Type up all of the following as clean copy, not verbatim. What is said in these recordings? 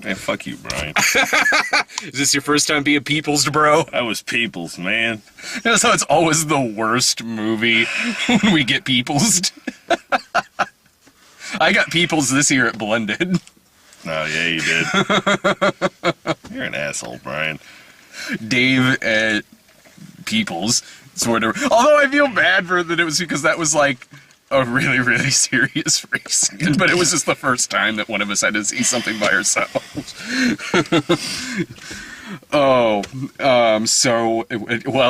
Hey, fuck you, Brian. Is this your first time being peoples, bro? I was peoples, man. That's how it's always the worst movie when we get peoples. I got peoples this year at Blended. Oh, yeah, you did. You're an asshole, Brian. Dave at Peoples, sort of. Although I feel bad for that it was because that was like a really, really serious reason. But it was just the first time that one of us had to see something by ourselves. Well,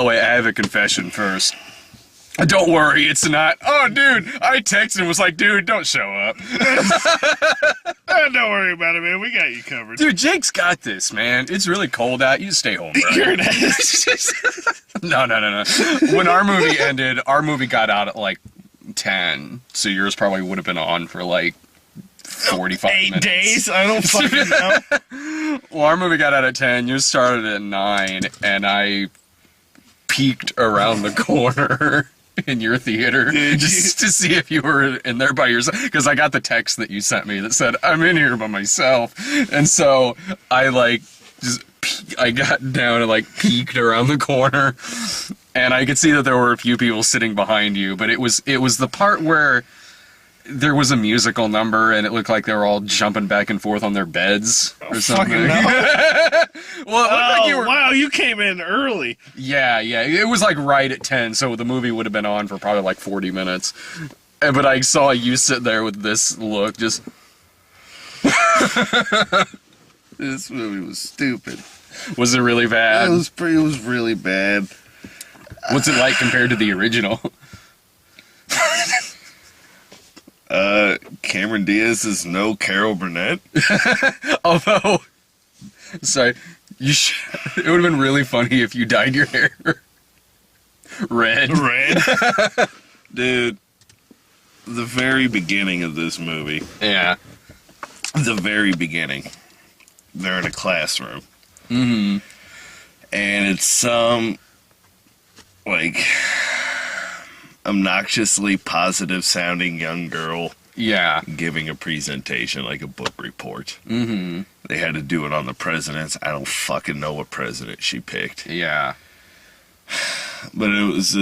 I have a confession first. Don't worry, it's not. Oh, dude, I texted and was like, dude, don't show up. Don't worry about it, man. We got you covered. Dude, Jake's got this, man. It's really cold out. You stay home, bro. You're an ass. No. When our movie ended, our movie got out at like 10, so yours probably would have been on for like 45 minutes. 8 days? I don't fucking know. Well, our movie got out at 10, yours started at 9, and I peeked around the corner in your theater just to see if you were in there by yourself, because I got the text that you sent me that said, I'm in here by myself, and so I I got down and like peeked around the corner, and I could see that there were a few people sitting behind you, but it was the part where there was a musical number and it looked like they were all jumping back and forth on their beds or something. Fucking no. Well, it looked like you were... Wow, you came in early. Yeah, it was like right at 10, so the movie would have been on for probably like 40 minutes. But I saw you sit there with this look, just... This movie was stupid. Was it really bad? It was really bad. What's it like compared to the original? Cameron Diaz is no Carol Burnett. Although, sorry, it would have been really funny if you dyed your hair red. Dude, the very beginning of this movie. Yeah. The very beginning. They're in a classroom. Mm-hmm. And it's some, obnoxiously positive sounding young girl. Yeah. Giving a presentation, like a book report. Mm-hmm. They had to do it on the presidents. I don't fucking know what president she picked. Yeah. But it was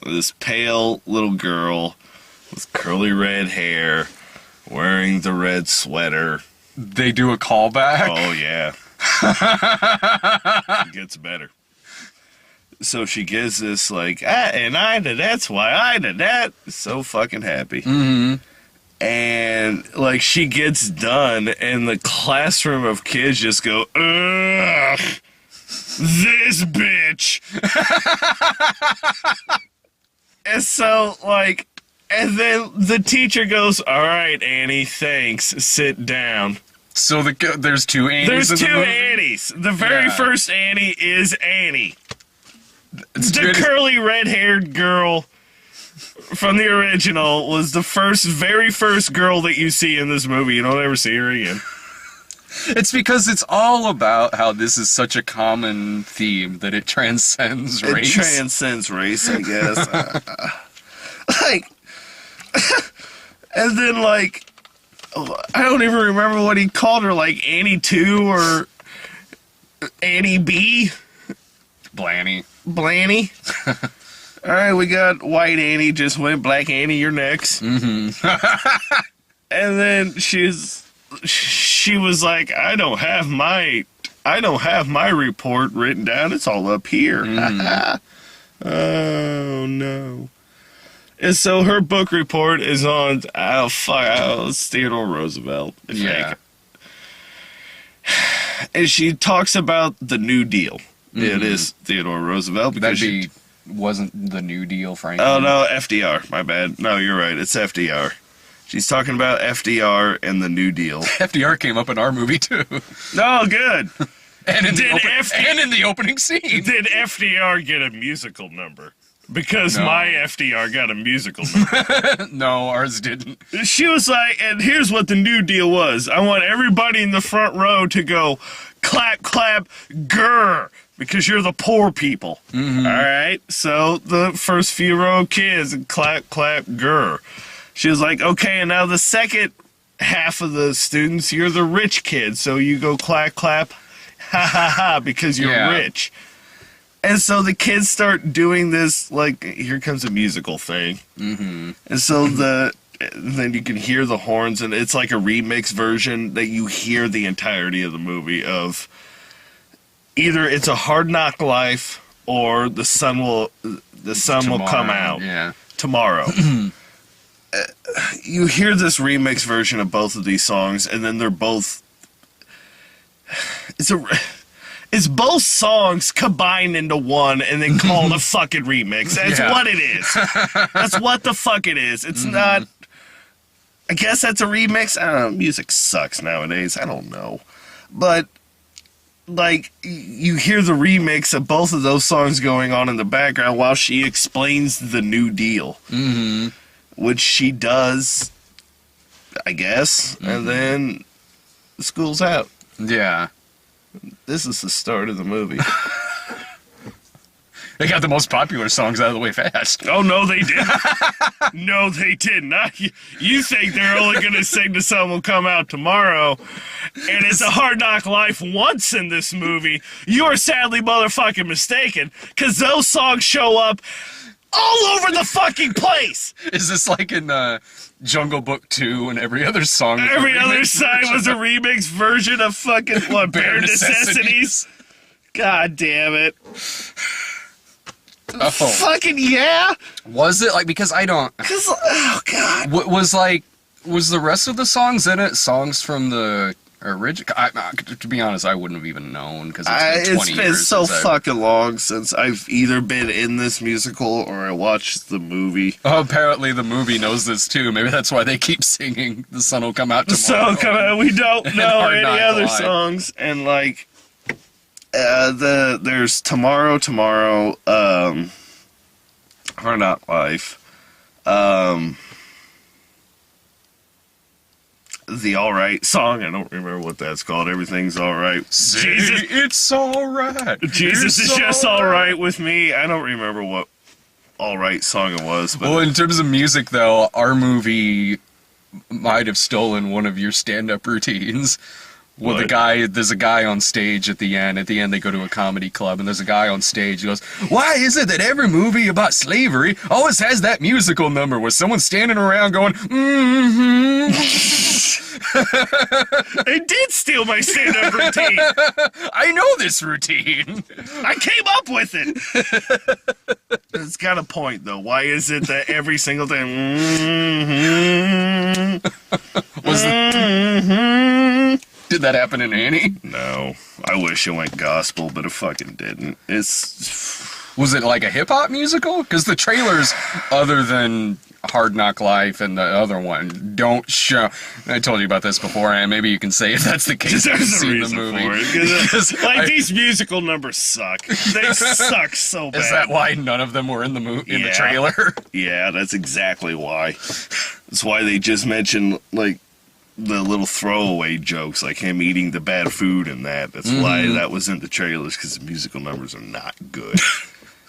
this pale little girl with curly red hair, wearing the red sweater. They do a callback? Oh, yeah. It gets better. So she gives this, and I did, that's why I did that. So fucking happy. Mm-hmm. And, she gets done, and the classroom of kids just go, ugh, this bitch. And so, and then the teacher goes, all right, Annie, thanks, sit down. So there's two Annies. There's in the two movie? Annies. The very first Annie is Annie. The curly red-haired girl from the original was the very first girl that you see in this movie. You don't ever see her again. It's because it's all about how this is such a common theme that it transcends race. It transcends race, I guess. And then, I don't even remember what he called her, Annie 2 or Annie B. Blanny. All right, we got white Annie just went, black Annie, you're next. Mm-hmm. And then she was like, I don't have my report written down. It's all up here. Mm-hmm. Oh no. And so her book report is on it's Theodore Roosevelt. Yeah. And she talks about the New Deal. Mm-hmm. It is Theodore Roosevelt. Wasn't the New Deal, Franklin? Oh, no, FDR. My bad. No, you're right. It's FDR. She's talking about FDR and the New Deal. FDR came up in our movie, too. Oh, good. And in the opening scene. Did FDR get a musical number? Because my FDR got a musical number. No, ours didn't. She was like, and here's what the New Deal was. I want everybody in the front row to go, clap, clap, grr, because you're the poor people. Mm-hmm. All right? So the first few row of kids, clap, clap, grr. She was like, okay, and now the second half of the students, you're the rich kid, so you go clap, clap, ha ha ha, because you're rich. And so the kids start doing this, like, here comes a musical thing. Mm-hmm. And so then you can hear the horns, and it's like a remix version that you hear the entirety of the movie of either It's a Hard Knock Life or the sun will come out tomorrow. You hear this remix version of both of these songs, and then they're both. It's both songs combined into one and then called a fucking remix. That's what it is. That's what the fuck it is. It's not. I guess that's a remix. I don't know. Music sucks nowadays. I don't know. But, like, you hear the remix of both of those songs going on in the background while she explains the New Deal. Mm-hmm. Which she does, I guess. Mm-hmm. And then school's out. Yeah. This is the start of the movie. They got the most popular songs out of the way fast. Oh, no, they didn't. No, they didn't. You think they're only going to sing The Sun Will Come Out Tomorrow, and It's a Hard Knock Life once in this movie. You are sadly motherfucking mistaken, because those songs show up all over the fucking place. Is this like in Jungle Book 2 and every other song? Every other side was a remix version of fucking, what, Bare Necessities? God damn it. Oh. Fucking yeah. Was it like, because I don't. Oh god. Was the rest of the songs in it songs from the original? To be honest, I wouldn't have even known because it's been so fucking long since I've either been in this musical or I watched the movie. Oh, apparently the movie knows this too. Maybe that's why they keep singing "The Sun Will Come Out Tomorrow." The sun will come out. We don't know any other songs, and like. There's Tomorrow, Hard Knock Life, the Alright song, I don't remember what that's called, Everything's Alright. Jesus, it's alright. Jesus is just alright with me. I don't remember what Alright song it was. But well, in terms of music though, our movie might have stolen one of your stand-up routines. Well, there's a guy on stage at the end. At the end, they go to a comedy club, and there's a guy on stage who goes, "Why is it that every movie about slavery always has that musical number where someone's standing around going, mm-hmm?" They did steal my stand-up routine. I know this routine. I came up with it. It's got a point, though. Why is it that every single thing, mm-hmm, Did that happen in Annie? No. I wish it went gospel, but it fucking didn't. Was it like a hip-hop musical? Because the trailers, other than Hard Knock Life and the other one, don't show... I told you about this before, and maybe you can say if that's the case. There's a reason for it. These musical numbers suck. They suck so bad. Is that why none of them were in the the trailer? Yeah, that's exactly why. That's why they just mentioned, like, the little throwaway jokes, like him eating the bad food and that. That's why that was in the trailers, because the musical numbers are not good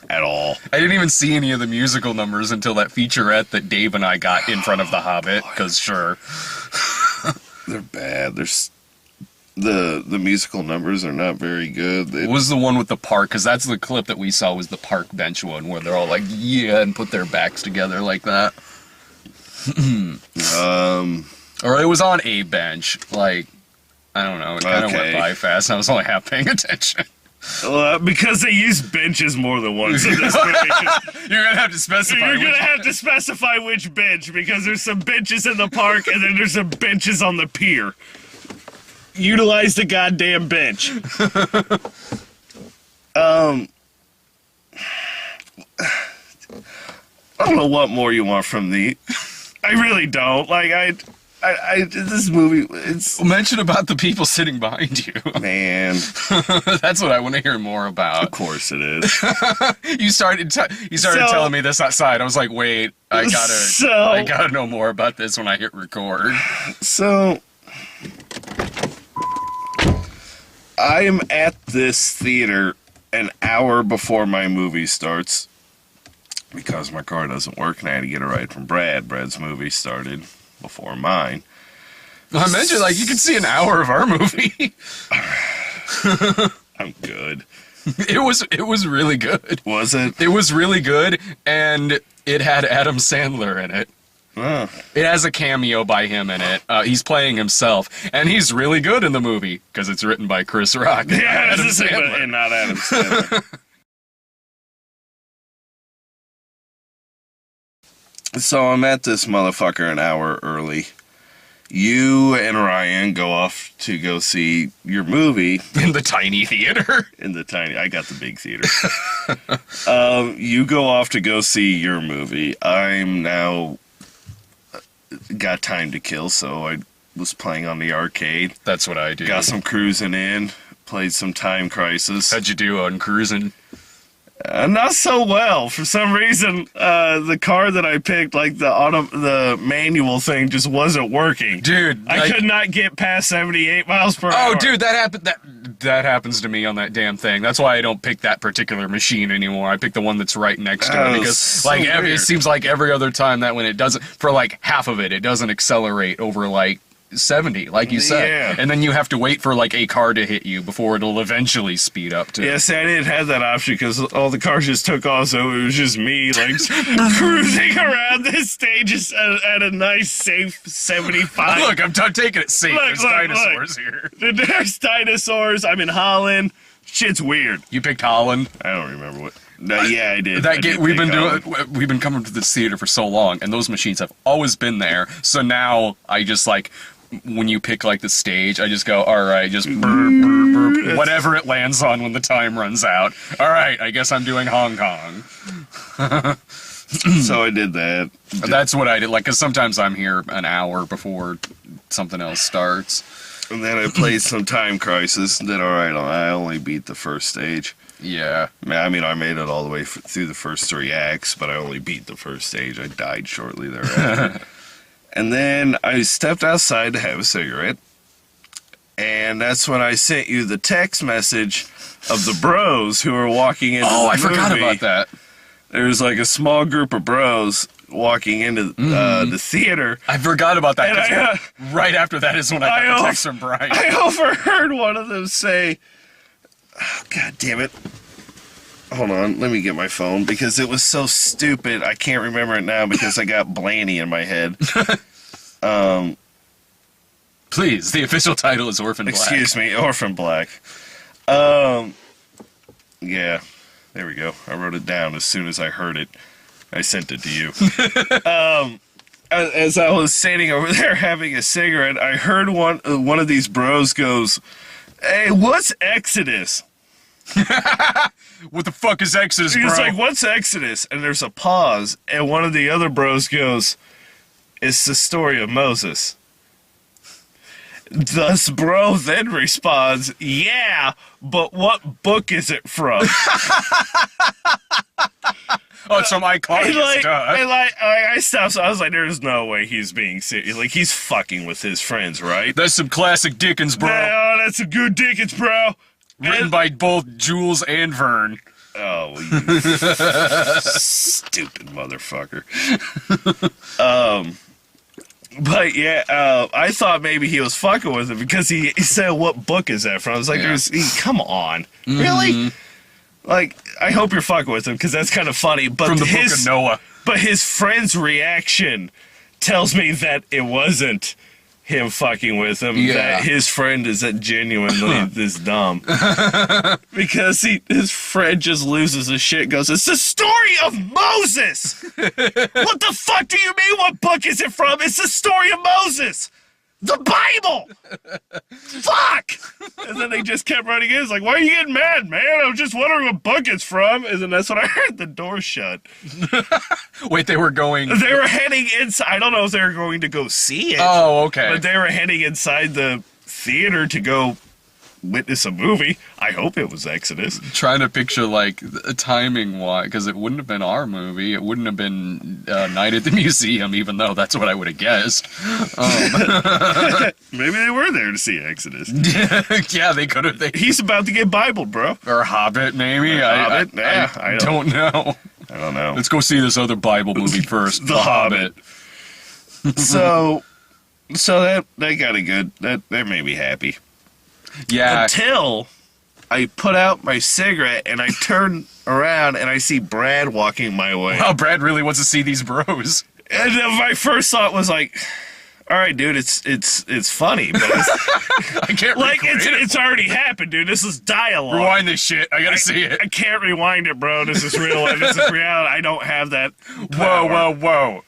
at all. I didn't even see any of the musical numbers until that featurette that Dave and I got in front of The Hobbit, because sure. They're bad. The musical numbers are not very good. It was the one with the park, because that's the clip that we saw was the park bench one, where they're all like, yeah, and put their backs together like that. Or it was on a bench, like, I don't know, it kind of went by fast, and I was only half paying attention. Because they use benches more than once in this movie. You're going to have to specify You're going to have to specify which bench, because there's some benches in the park, and then there's some benches on the pier. Utilize the goddamn bench. I don't know what more you want from the... I really don't. Like, this movie, it's... Mention about the people sitting behind you. Man. That's what I want to hear more about. Of course it is. You started telling me this outside. I was like, wait, I gotta know more about this when I hit record. So, I am at this theater an hour before my movie starts, because my car doesn't work and I had to get a ride from Brad. Brad's movie started before mine. I mentioned, like, you could see an hour of our movie. I'm good. It was really good. Was it? It was really good, and it had Adam Sandler in it. Oh. It has a cameo by him in it. He's playing himself, and he's really good in the movie because it's written by Chris Rock. And Yeah, Adam that's the thing, Sandler. and not Adam Sandler. So I'm at this motherfucker an hour early. You and Ryan go off to go see your movie In the tiny theater. in the tiny. I got the big theater. You go off to go see your movie. I'm now got time to kill, so I was playing on the arcade. That's what I do. Got some cruising in. Played some Time Crisis. How'd you do on cruising? Not so well. For some reason, the car that I picked, like the manual thing, just wasn't working. Dude, I could not get past 78 miles per hour. Oh, dude, that happened. That happens to me on that damn thing. That's why I don't pick that particular machine anymore. I pick the one that's right next to Oh, it because, so like, it weird. seems like every other time that when it doesn't, for like half of it, it doesn't accelerate over like 70, like you said, Yeah. and then you have to wait for like a car to hit you before it'll eventually speed up to. Yeah, see, I didn't have that option because all the cars just took off, so it was just me, like, cruising around this stage at a nice, safe 75. Look, I'm taking it safe. Look, There's look, dinosaurs here. There's dinosaurs. I'm in Holland. Shit's weird. You picked Holland. I don't remember what. No, yeah, I did. That I game, did we've pick been Holland. doing. We've been coming to this theater for so long, and those machines have always been there. So now I just like. When you pick like the stage, I just go, all right, just burp, burp, burp, whatever it lands on when the time runs out. All right, I guess I'm doing Hong Kong. So I did that. That's what I did. Like, cause sometimes I'm here an hour before something else starts. And then I played some Time Crisis. And then, all right, I only beat the first stage. Yeah. I mean, I made it all the way through the first 3 acts, but I only beat the first stage. I died shortly thereafter. And then I stepped outside to have a cigarette. And that's when I sent you the text message of the bros who were walking into Oh, the I forgot movie. about that. There was like a small group of bros walking into the theater. I forgot about that. And 'Cause right after that is when I got the text from Brian. I overheard one of them say, oh, God damn it. Hold on, let me get my phone because it was so stupid. I can't remember it now because I got Blaney in my head. Please, the official title is Orphan Black. Excuse me, Orphan Black. Yeah, there we go. I wrote it down as soon as I heard it. I sent it to you. As I was sitting over there having a cigarette, I heard one of these bros goes, "Hey, what's Exodus?" What the fuck is Exodus, bro? He's like, "What's Exodus?" And there's a pause, and one of the other bros goes, "It's the story of Moses." Thus, bro then responds, "Yeah, but what book is it from?" Oh, it's from Iconic. I stopped. So I was like, "There's no way he's being serious. Like, he's fucking with his friends, right?" That's some classic Dickens, bro. Oh, that's a good Dickens, bro. Written by both Jules and Verne. Oh, you stupid motherfucker. But yeah, I thought maybe he was fucking with it because he said, "What book is that from?" I was like, Yeah. "Come on, really?" Like, I hope you're fucking with him because that's kind of funny. But From the Book of Noah. But his friend's reaction tells me that it wasn't him fucking with him. Yeah. That his friend is genuinely this dumb. Because his friend just loses his shit and goes, "It's the story of Moses!" What the fuck do you mean? What book is it from? It's the story of Moses! The Bible! Fuck! And then they just kept running in. It's like, "Why are you getting mad, man? I was just wondering what book it's from." And then that's when I heard the door shut. Wait, they were going... They were heading inside. I don't know if they were going to go see it. Oh, okay. But they were heading inside the theater to go witness a movie. I hope it was Exodus. Trying to picture, like, the timing why, because it wouldn't have been our movie. It wouldn't have been Night at the Museum, even though that's what I would have guessed. Maybe they were there to see Exodus. Yeah, they could have. He's about to get Bibled, bro. Or Hobbit, maybe. Hobbit? I I don't know. I don't know. Let's go see this other Bible movie first. The Hobbit. So, So that got a good, that made me happy. Yeah. Until I put out my cigarette and I turn around and I see Brad walking my way. Wow, Brad really wants to see these bros. And then my first thought was like, all right, dude, it's funny, but I can't like recreate it. it's already happened, dude. This is dialogue. Rewind this shit. I gotta see it. I can't rewind it, bro. This is real life. This is reality. I don't have that power. Whoa.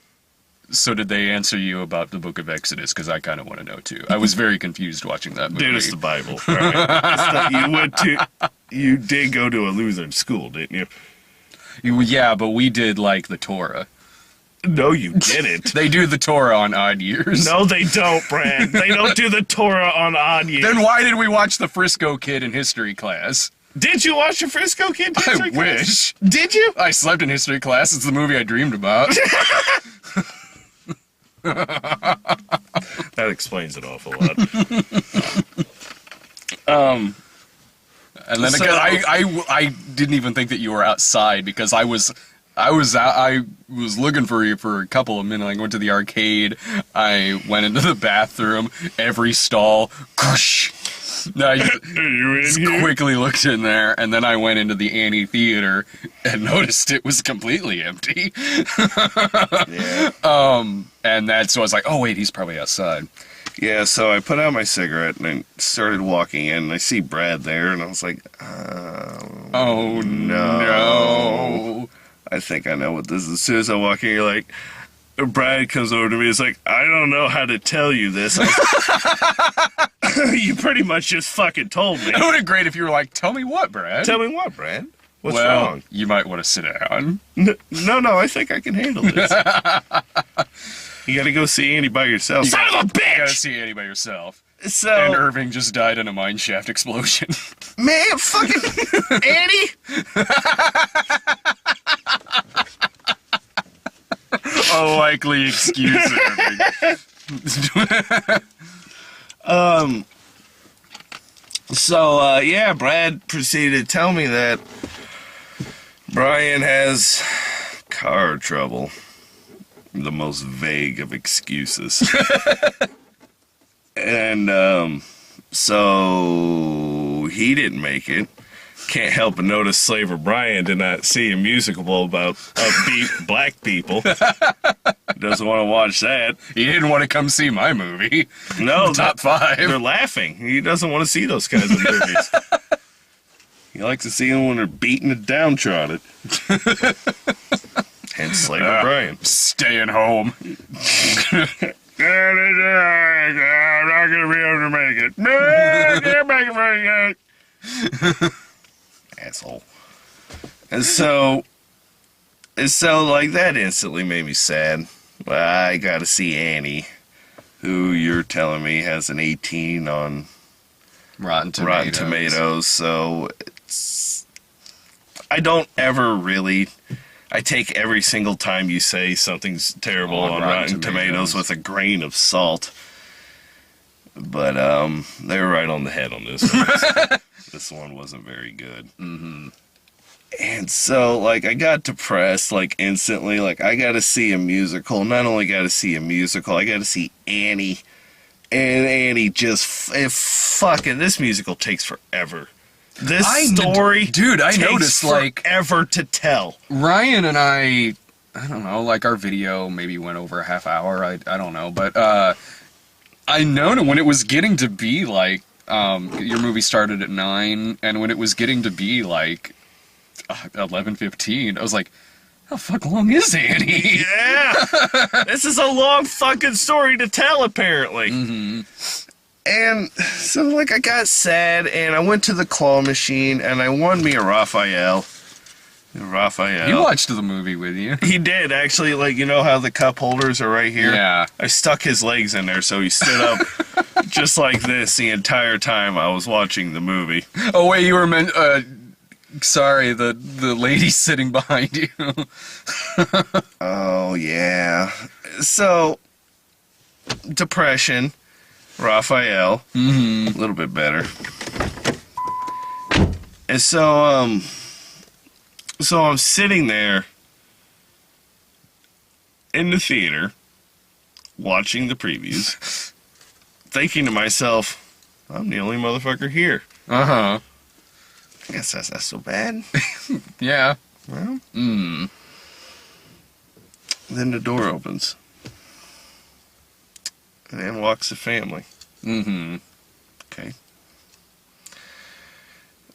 So did they answer you about the Book of Exodus? Because I kind of want to know too. I was very confused watching that movie. Dude, it's the Bible. All right? You did go to a Lutheran school, didn't you? Yeah, but we did like the Torah. No, you didn't. They do the Torah on odd years. No, they don't, Brad. They don't do the Torah on odd years. Then why did we watch the Frisco Kid in history class? Did you watch the Frisco Kid history I class? wish. Did you? I slept in history class. It's the movie I dreamed about. That explains an awful lot. And then So- again, I didn't even think that you were outside because I was looking for you for a couple of minutes. I went to the arcade. I went into the bathroom. Every stall. Kush. I Are you in just here? quickly looked in there, and then I went into the Annie Theater and noticed it was completely empty. Yeah. And that's so I was like, oh wait, he's probably outside. Yeah, so I put out my cigarette and I started walking in and I see Brad there and I was like, Oh no. I think I know what this is. As soon as I walk in, you're like, Brad comes over to me. He's like, I don't know how to tell you this. You pretty much just fucking told me. It would have been great if you were like, tell me what, Brad? Tell me what, Brad? What's well, wrong? you might want to sit down. No, I think I can handle this. You gotta go see Andy by yourself. Son of a You gotta bitch! see Annie by yourself. And So, Irving just died in a mine shaft explosion. man, fucking Andy! A likely excuse, Irving. So, yeah, Brad proceeded to tell me that Brian has car trouble. The most vague of excuses. And, so he didn't make it. Can't help but notice Slaver Brian did not see a musical about upbeat black people. Doesn't want to watch that. He didn't want to come see my movie. No, Top 5. They're laughing. He doesn't want to see those kinds of movies. He likes to see them when they're beating the downtrodden. Hence Slaver Brian. Staying home. I'm not going to be able to make it. No, I can't make it very good. Asshole. And so, like, that instantly made me sad. Well, I got to see Annie, who you're telling me has an 18 on Rotten Tomatoes. Rotten Tomatoes, so I don't ever really. I take every single time you say something's terrible on Rotten Tomatoes with a grain of salt. But they were right on the head on this one. This one wasn't very good. Mm-hmm. And so, like, I got depressed, like, instantly. Like, I got to see a musical. Not only got to see a musical, I got to see Annie. And Annie just fucking, this musical takes forever. This story, dude, I takes noticed, like, forever to tell. Ryan and I don't know, like, our video maybe went over a half hour. I don't know, but I know when it was getting to be like, your movie started at 9, and when it was getting to be like 11:15, I was like, how fuck long is Annie? Yeah, this is a long fucking story to tell, apparently. Mm-hmm. And so, like, I got sad, and I went to the claw machine, and I won me a Raphael. He watched the movie with you. He did, actually. Like, you know how the cup holders are right here? Yeah. I stuck his legs in there, so he stood up just like this the entire time I was watching the movie. Oh wait, you were sorry, the lady sitting behind you. Oh, yeah. So, depression, Raphael, a little bit better. And so, so I'm sitting there in the theater watching the previews, thinking to myself, I'm the only motherfucker here. Uh-huh. I guess that's not so bad. Yeah. Well, Mm. then the door opens. And in walks the family. Mm-hmm. Okay.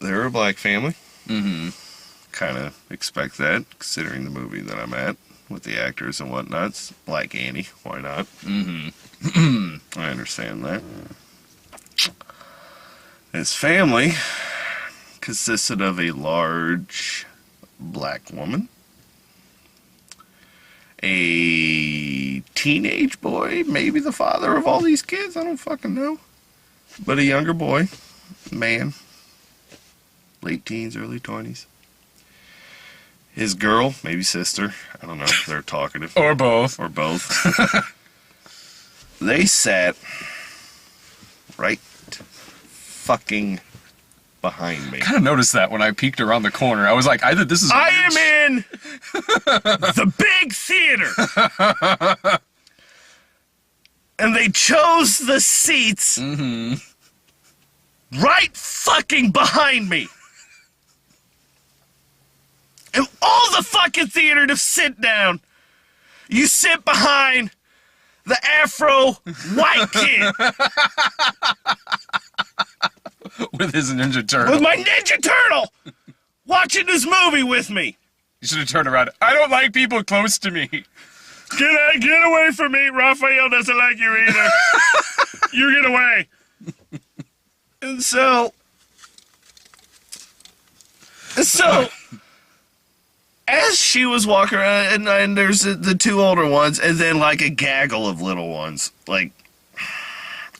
They're a black family. Mm-hmm. Kind of expect that, considering the movie that I'm at, with the actors and whatnot. It's Black Annie. Why not? Mm-hmm. I understand that. His family consisted of a large black woman, a teenage boy, maybe the father of all these kids, I don't fucking know, but a younger boy, man, late teens, early 20s. His girl, maybe sister, I don't know, they're talkative. Or both. Or both. They sat right fucking behind me. I kind of noticed that when I peeked around the corner. I was like, either this is I weird am in the big theater. And they chose the seats right fucking behind me. And all the fucking theater to sit down. You sit behind the Afro white kid with his Ninja Turtle. with my Ninja Turtle watching this movie with me. You should have turned around. I don't like people close to me. Get away from me. Raphael doesn't like you either. You get away. And so as she was walking around, and there's the two older ones, and then like a gaggle of little ones, like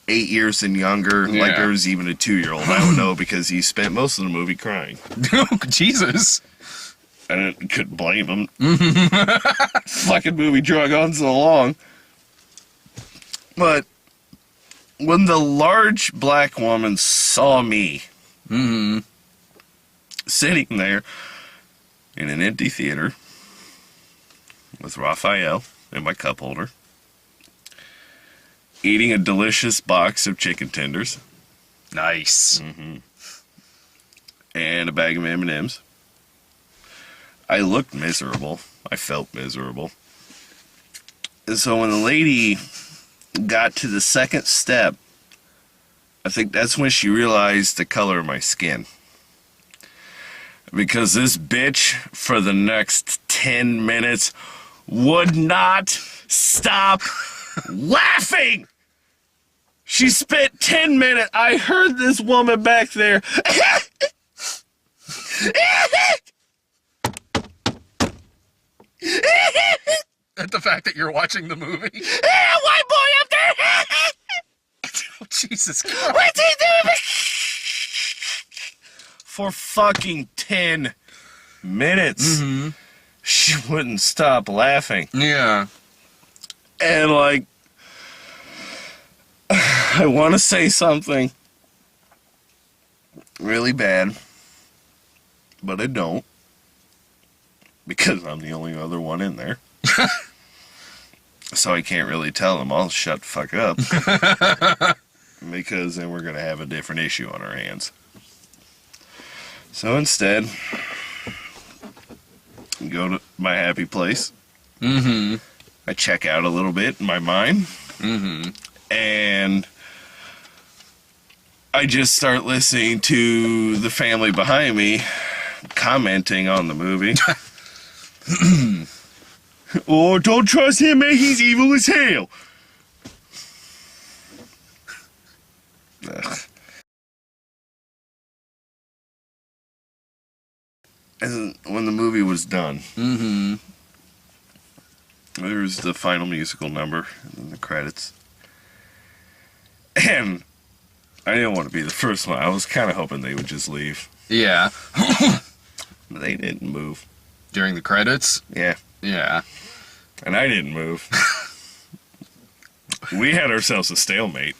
8 years and younger. Yeah. Like there was even a 2-year-old. I don't know because he spent most of the movie crying. Jesus. I couldn't blame him. Fucking movie drug on so long. But when the large black woman saw me sitting there in an empty theater with Raphael in my cup holder, eating a delicious box of chicken tenders Nice. and a bag of M&Ms, I looked miserable. I felt miserable. And so when the lady got to the second step, I think that's when she realized the color of my skin. Because this bitch, for the next 10 minutes, would not stop laughing. She spent 10 minutes. I heard this woman back there. At the fact that you're watching the movie. White boy up there. Oh, Jesus Christ. What's he doing? For fucking 10 minutes. She wouldn't stop laughing. Yeah. And like, I want to say something really bad, but I don't. Because I'm the only other one in there. So I can't really tell them, I'll shut the fuck up. Because then we're going to have a different issue on our hands. So instead, go to my happy place. I check out a little bit in my mind. And I just start listening to the family behind me commenting on the movie. Oh, don't trust him, man. He's evil as hell. Ugh. And when the movie was done, there was the final musical number and then the credits. And I didn't want to be the first one. I was kind of hoping they would just leave. Yeah. But they didn't move. During the credits? Yeah. Yeah. And I didn't move. We had ourselves a stalemate.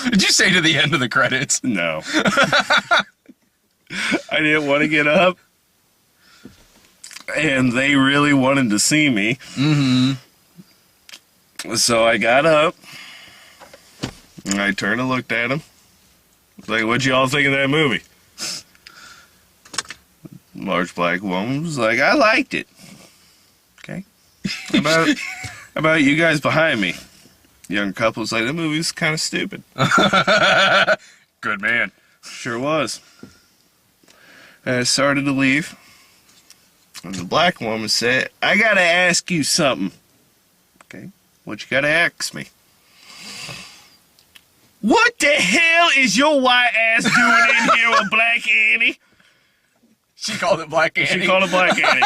Did you say to the end of the credits? No. I didn't want to get up. And they really wanted to see me. So I got up. And I turned and looked at him. Like, what'd you all think of that movie? Large black woman was like, I liked it. Okay. How about you guys behind me? Young couple was like, that movie's kind of stupid. Good man. Sure was. And I started to leave. And the black woman said, I gotta ask you something. Okay. What you gotta ask me? What the hell is your white ass doing in here with Black Annie? She called it Black Annie. She called it Black Annie.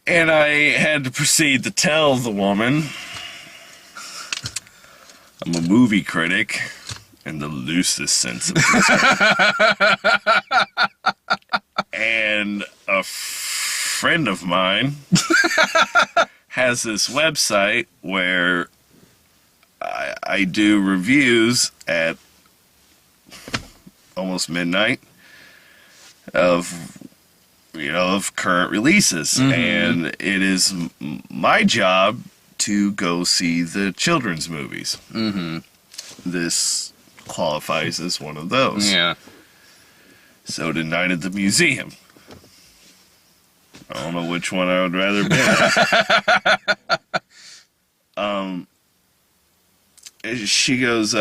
And I had to proceed to tell the woman I'm a movie critic in the loosest sense of it. And a friend of mine has this website where I do reviews at almost midnight of current releases. Mm-hmm. And it is my job to go see the children's movies. Mm-hmm. This qualifies as one of those. Yeah. So tonight at the museum. I don't know which one I would rather be at. She goes,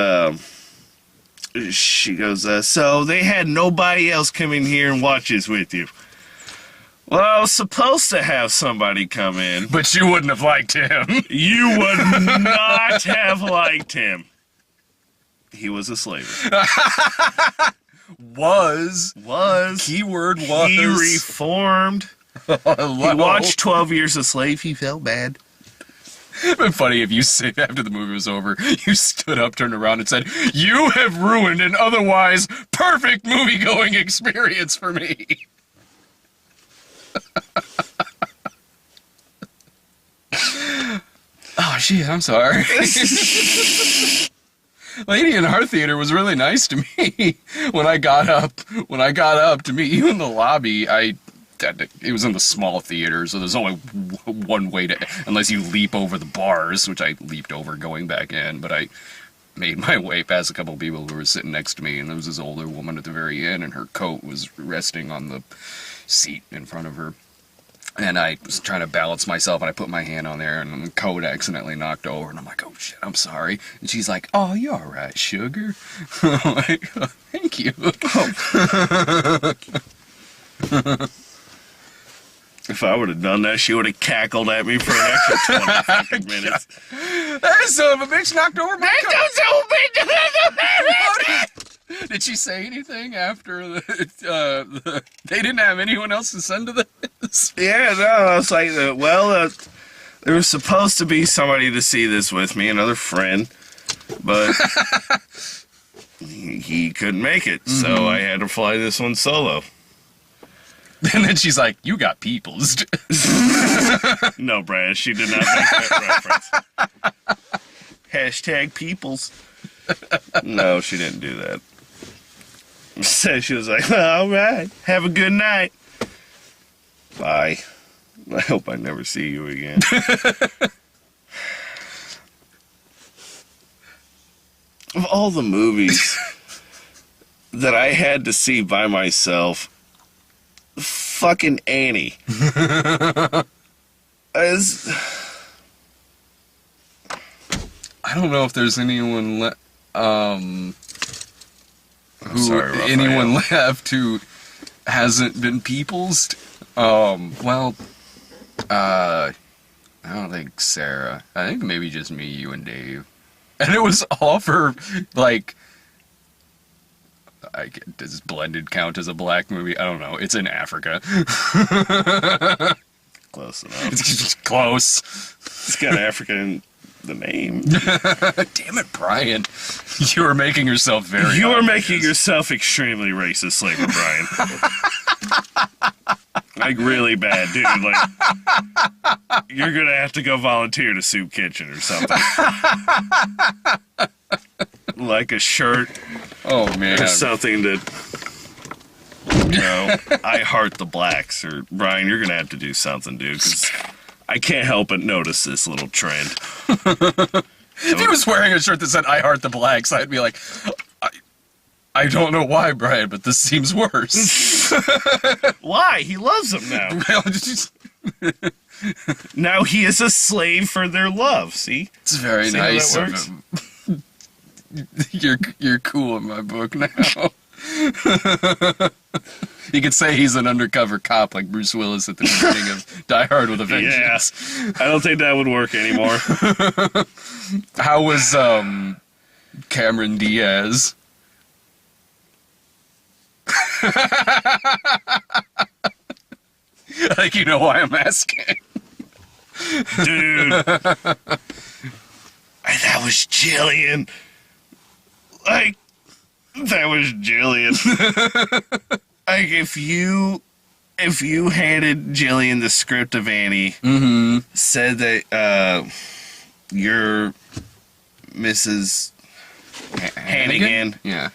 so they had nobody else come in here and watch this with you. Well, I was supposed to have somebody come in. But you wouldn't have liked him. You would not have liked him. He was a slaver. Was. Keyword was. He reformed. He watched 12 Years a Slave. He felt bad. It'd been funny if you said after the movie was over, you stood up, turned around, and said, "You have ruined an otherwise perfect movie-going experience for me." Oh shit! I'm sorry. Lady in our theater was really nice to me when I got up to meet you in the lobby. It was in the small theater, so there's only one way to, unless you leap over the bars, which I leaped over going back in, but I made my way past a couple of people who were sitting next to me, and there was this older woman at the very end, and her coat was resting on the seat in front of her. And I was trying to balance myself, and I put my hand on there, and the coat accidentally knocked over, and I'm like, oh shit, I'm sorry. And she's like, oh, you're all right, sugar. I'm like, oh, thank you. If I would have done that, she would have cackled at me for an extra 20 fucking minutes. That son of a bitch knocked over my coat. Did she say anything after they didn't have anyone else to send to this? Yeah, no, I was like, there was supposed to be somebody to see this with me, another friend, but he couldn't make it, so I had to fly this one solo. And then she's like, you got peoples. No, Brad, she did not make that reference. Hashtag peoples. No, she didn't do that. So she was like, all right, have a good night. Bye. I hope I never see you again. Of all the movies that I had to see by myself, fucking Annie. I don't know if there's anyone left who hasn't been peoplesed. I don't think Sarah. I think maybe just me, you, and Dave. And it was all for, like, does Blended count as a black movie? I don't know. It's in Africa. Close enough. It's close. It's got Africa in the name. Damn it, Brian. You are making yourself very You are obvious. making yourself extremely racist, Slaver Brian. Like, really bad, dude. Like, you're gonna have to go volunteer to Soup Kitchen or something. Like a shirt. Oh, man. Or something that, I heart the blacks. Or, Brian, you're gonna have to do something, dude, because I can't help but notice this little trend. If he was wearing a shirt that said "I heart the blacks," I'd be like, I don't know why, Brian, but this seems worse. Why? He loves them now. Well, just- Now he is a slave for their love, see? it's very See how that nice of works? him. You're cool in my book now. You could say he's an undercover cop like Bruce Willis at the beginning of Die Hard with a Vengeance. Yeah. I don't think that would work anymore. How was Cameron Diaz? I think you know why I'm asking. Dude. That was Jillian. Like, that was Jillian. Like, if you handed Jillian the script of Annie, said that you're Mrs. Hannigan, Yeah.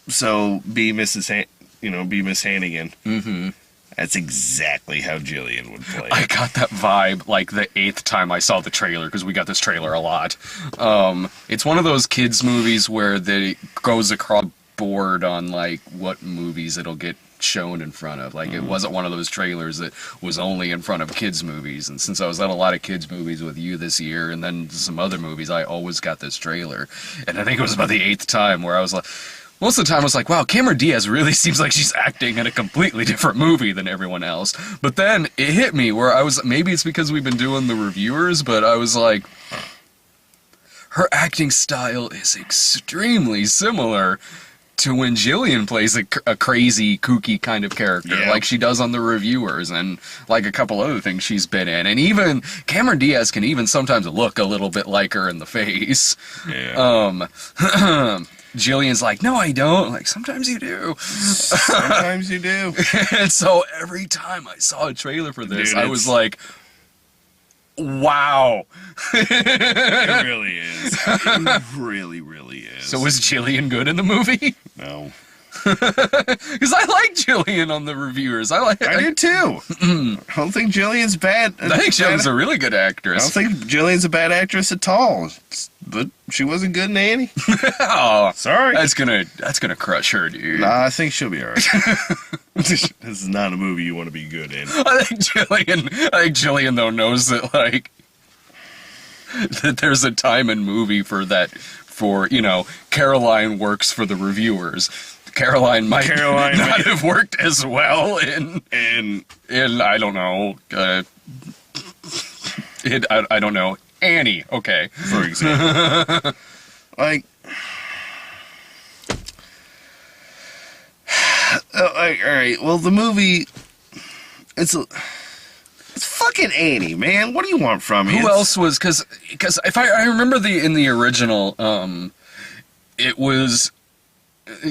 so be Mrs. Be Miss Hannigan. Mm-hmm. That's exactly how Jillian would play. I got that vibe like the 8th time I saw the trailer, because we got this trailer a lot. It's one of those kids movies where it goes across the board on like what movies it'll get shown in front of. Like it wasn't one of those trailers that was only in front of kids movies. And since I was at a lot of kids movies with you this year and then some other movies, I always got this trailer. And I think it was about the 8th time where I was like, most of the time I was like, wow, Cameron Diaz really seems like she's acting in a completely different movie than everyone else. But then it hit me where I was, maybe it's because we've been doing the reviewers, but I was like, her acting style is extremely similar to when Jillian plays a crazy, kooky kind of character, Yeah. like she does on the reviewers, and like a couple other things she's been in. And even Cameron Diaz can even sometimes look a little bit like her in the face. Yeah. Jillian's like, no, I don't. Like, sometimes you do. Sometimes you do. And so every time I saw a trailer for this, Dude, I was like, wow. It really is. It really, really is. So was Jillian good in the movie? No. Because I like Jillian on the reviewers. I do too. I don't think Jillian's bad. I think Jillian's a really good I actress. don't think Jillian's a bad actress at all. But she wasn't good in Annie. Oh, Sorry. that's gonna crush her, dude. Nah, I think she'll be alright. This is not a movie you want to be good in. I think Jillian though knows that like that there's a time and movie for that. For Caroline works for the reviewers. Caroline might not have worked as well in I don't know. I don't know. Annie, okay. For example. Like, alright, well, the movie, it's fucking Annie, man. What do you want from me? Who else was, because if I remember in the original, it was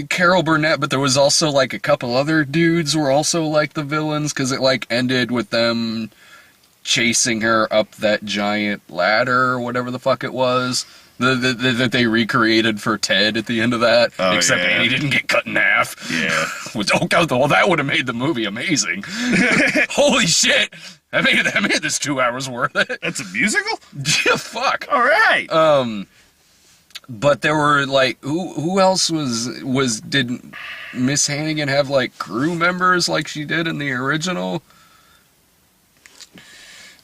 Carol Burnett, but there was also like a couple other dudes were also like the villains, because it like ended with them chasing her up that giant ladder or whatever the fuck it was that they recreated for Ted at the end of that. Oh, except yeah. Annie didn't get cut in half. Yeah. Well, that would have made the movie amazing. Holy shit! That made this 2 hours worth it. That's a musical? Yeah, fuck. Alright. But there were like who else did Miss Hannigan have like crew members like she did in the original?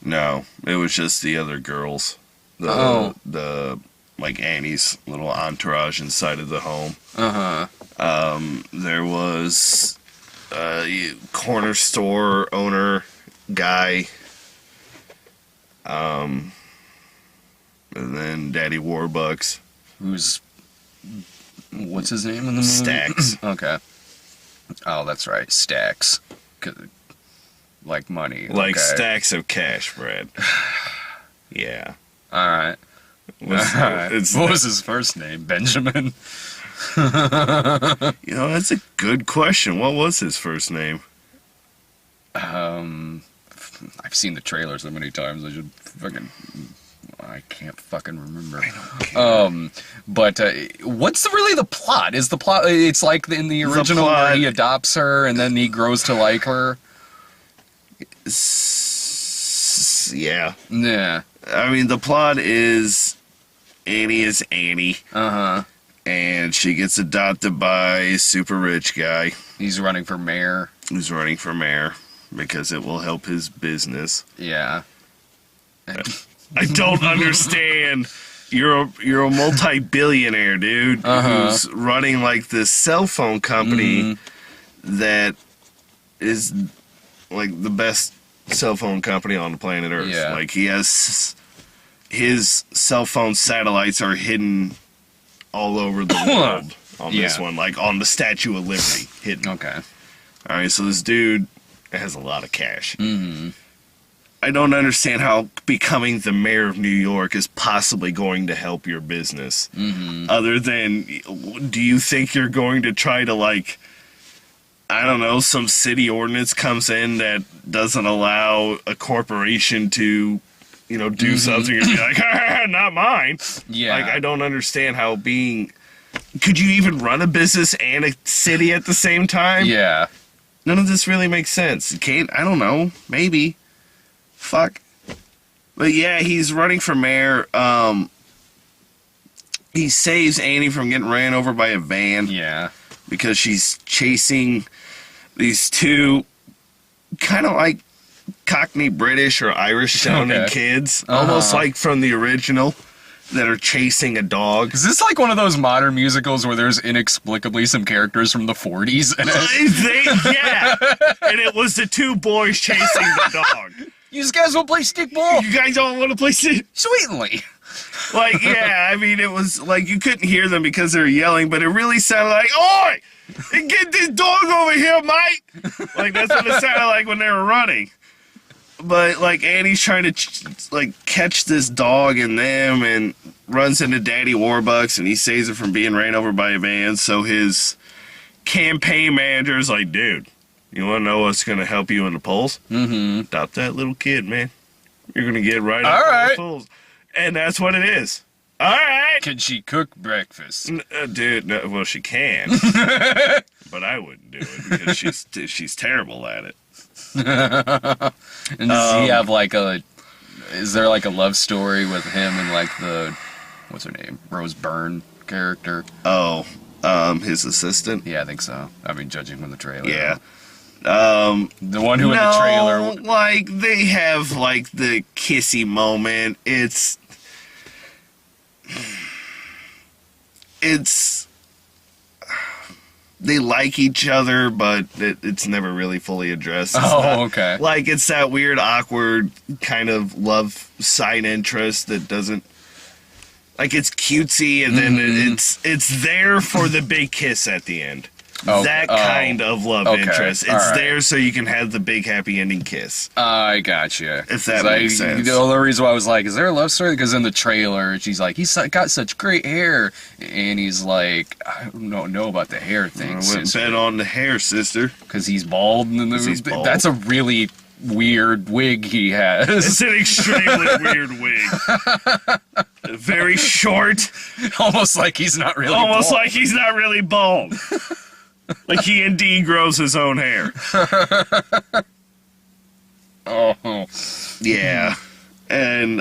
No, it was just the other girls. The like Annie's little entourage inside of the home. There was a corner store owner guy. And then Daddy Warbucks. What's his name in the movie? Stacks. Okay. Oh, that's right, Stacks. Like money. Like okay. stacks of cash, Brad. Yeah. All right. What was his first name? Benjamin? That's a good question. What was his first name? I've seen the trailer so many times. I can't fucking remember. But what's really the plot? Is the plot? It's like in the original where he adopts her and then he grows to like her. yeah. Yeah. I mean, the plot is Annie is Annie, Uh-huh. and she gets adopted by a super rich guy He's running for mayor. who's running for mayor because it will help his business. Yeah. I don't understand. You're a multi-billionaire, dude, who's running like this cell phone company that is like the best cell phone company on the planet Earth. Yeah. Like he has his cell phone satellites are hidden all over the world on this Yeah. one, like on the Statue of Liberty, hidden. Okay. All right, so this dude has a lot of cash. Mm-hmm. I don't understand how becoming the mayor of New York is possibly going to help your business. Mm-hmm. Other than, do you think you're going to try to, like, I don't know, some city ordinance comes in that doesn't allow a corporation to, you know, do something and be like, not mine. Yeah. Like, I don't understand how being. Could you even run a business and a city at the same time? Yeah. None of this really makes sense. You can't, I don't know, maybe. Fuck. But yeah, he's running for mayor. He saves Annie from getting ran over by a van Yeah. because she's chasing these two kind of like Cockney British or Irish sounding Okay. kids, almost Uh-huh. like from the original, that are chasing a dog. Is this like one of those modern musicals where there's inexplicably some characters from the 40s in it? Yeah, and it was the two boys chasing the dog. You guys will play stickball? You guys don't want to play Sweetly. like, yeah, I mean, it was like you couldn't hear them because they were yelling, but it really sounded like, "Oi, get this dog over here, mate!" Like that's what it sounded like when they were running. But like Annie's trying to like catch this dog in them, and runs into Daddy Warbucks, and he saves it from being ran over by a van. So his campaign manager's like, "Dude, you want to know what's going to help you in the polls? Mm-hmm. Adopt that little kid, man. You're going to get right All up in right. the polls." And that's what it is. All right. Can she cook breakfast? Dude, no, well, she can. But I wouldn't do it because she's terrible at it. And does he have like a? Is there like a love story with him and like the, what's her name, Rose Byrne character? Oh, his assistant? Yeah, I think so. I mean, judging from the trailer. Yeah. The one who in the trailer. Like, they have, like, the kissy moment. It's... They like each other, but it's never really fully addressed. It's not- Okay. Like, it's that weird, awkward kind of love side interest that doesn't... Like, it's cutesy, and then it's there for the big kiss at the end. Oh, That kind of love okay, interest. It's alright. there so you can have the big happy ending kiss. I gotcha. If that makes sense. The only reason why I was like, is there a love story? Because in the trailer, she's like, he's got such great hair. And he's like, I don't know about the hair thing. I wouldn't bet on the hair, sister. Because he's bald. And he's bald. That's a really weird wig he has. It's an extremely weird wig. Very short. Almost like he's not really Almost bald. like he's not really bald. Like he indeed grows his own hair. Oh. Yeah. And,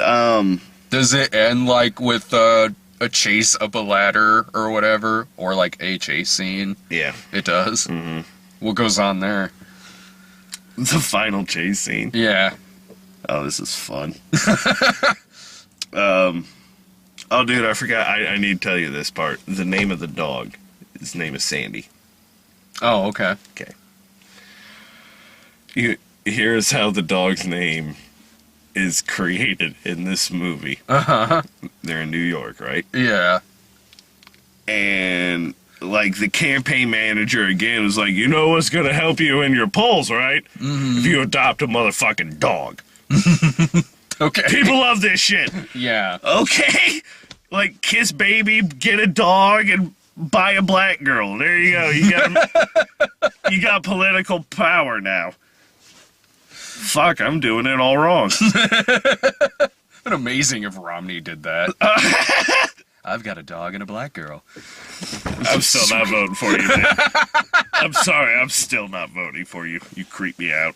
Does it end like with a chase up a ladder or whatever? Or like a chase scene? yeah. It does? Mm-hmm. What goes on there? The final chase scene. Yeah. Oh, this is fun. Oh, dude, I forgot. I need to tell you this part. The name of the dog. His name is Sandy. Oh, okay. Okay. Here's how the dog's name is created in this movie. Uh-huh. They're in New York, right? Yeah. And, like, the campaign manager, again, was like, you know what's going to help you in your polls, right? Mm-hmm. If you adopt a motherfucking dog. Okay. People love this shit. Yeah. Okay? Like, kiss baby, get a dog, and buy a black girl. There you go. You got political power now. Fuck, I'm doing it all wrong. But amazing if Romney did that. I've got a dog and a black girl. I'm still not voting for you, man. I'm sorry, I'm still not voting for you. You creep me out.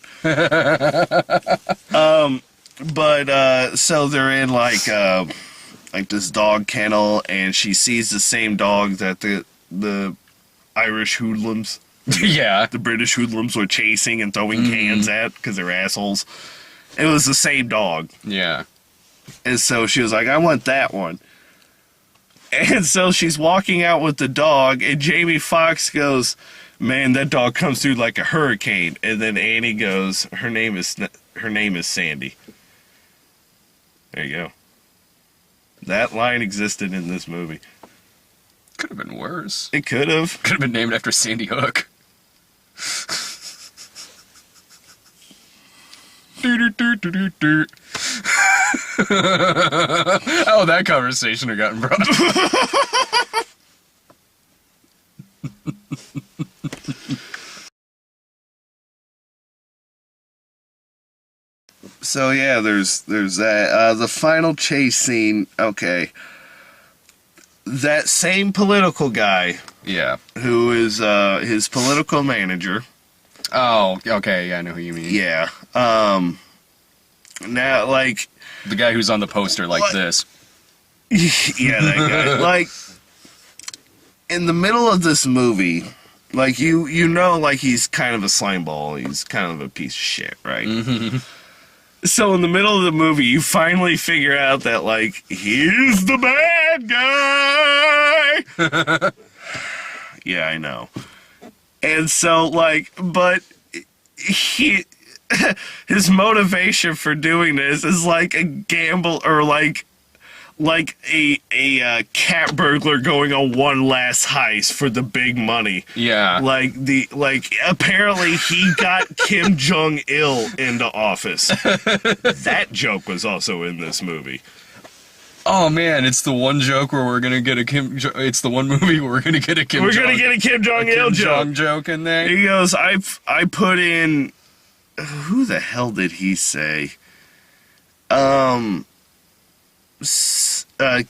But so they're in like this dog kennel, and she sees the same dog that the Irish hoodlums, Yeah. the British hoodlums were chasing and throwing cans at because they're assholes. It was the same dog. Yeah. And so she was like, I want that one. And so she's walking out with the dog, and Jamie Foxx goes, man, that dog comes through like a hurricane. And then Annie goes, her name is Sandy. There you go. That line existed in this movie. Could have been worse. It could have. Could have been named after Sandy Hook. Oh, that conversation had gotten brought up. So yeah, there's that. The final chase scene. Okay, that same political guy Yeah. who is his political manager. Oh, okay. Yeah, I know who you mean. Yeah. Now, like, The guy who's on the poster like What? this. yeah, that guy. Like, in the middle of this movie, like you know, like he's kind of a slimeball. He's kind of a piece of shit, right? Mm-hmm. So in the middle of the movie, you finally figure out that, like, he's the bad guy. Yeah, I know. And so, like, but he, his motivation for doing this is like a gamble, or like a cat burglar going on one last heist for the big money. Yeah. Like apparently he got Kim Jong Il into office. That joke was also in this movie. Oh man, it's the one joke where we're gonna get a it's the one movie where we're gonna get a Kim. We're gonna get a Kim Jong Il Kim joke. Jong joke in there. He goes, I put in. Who the hell did he say?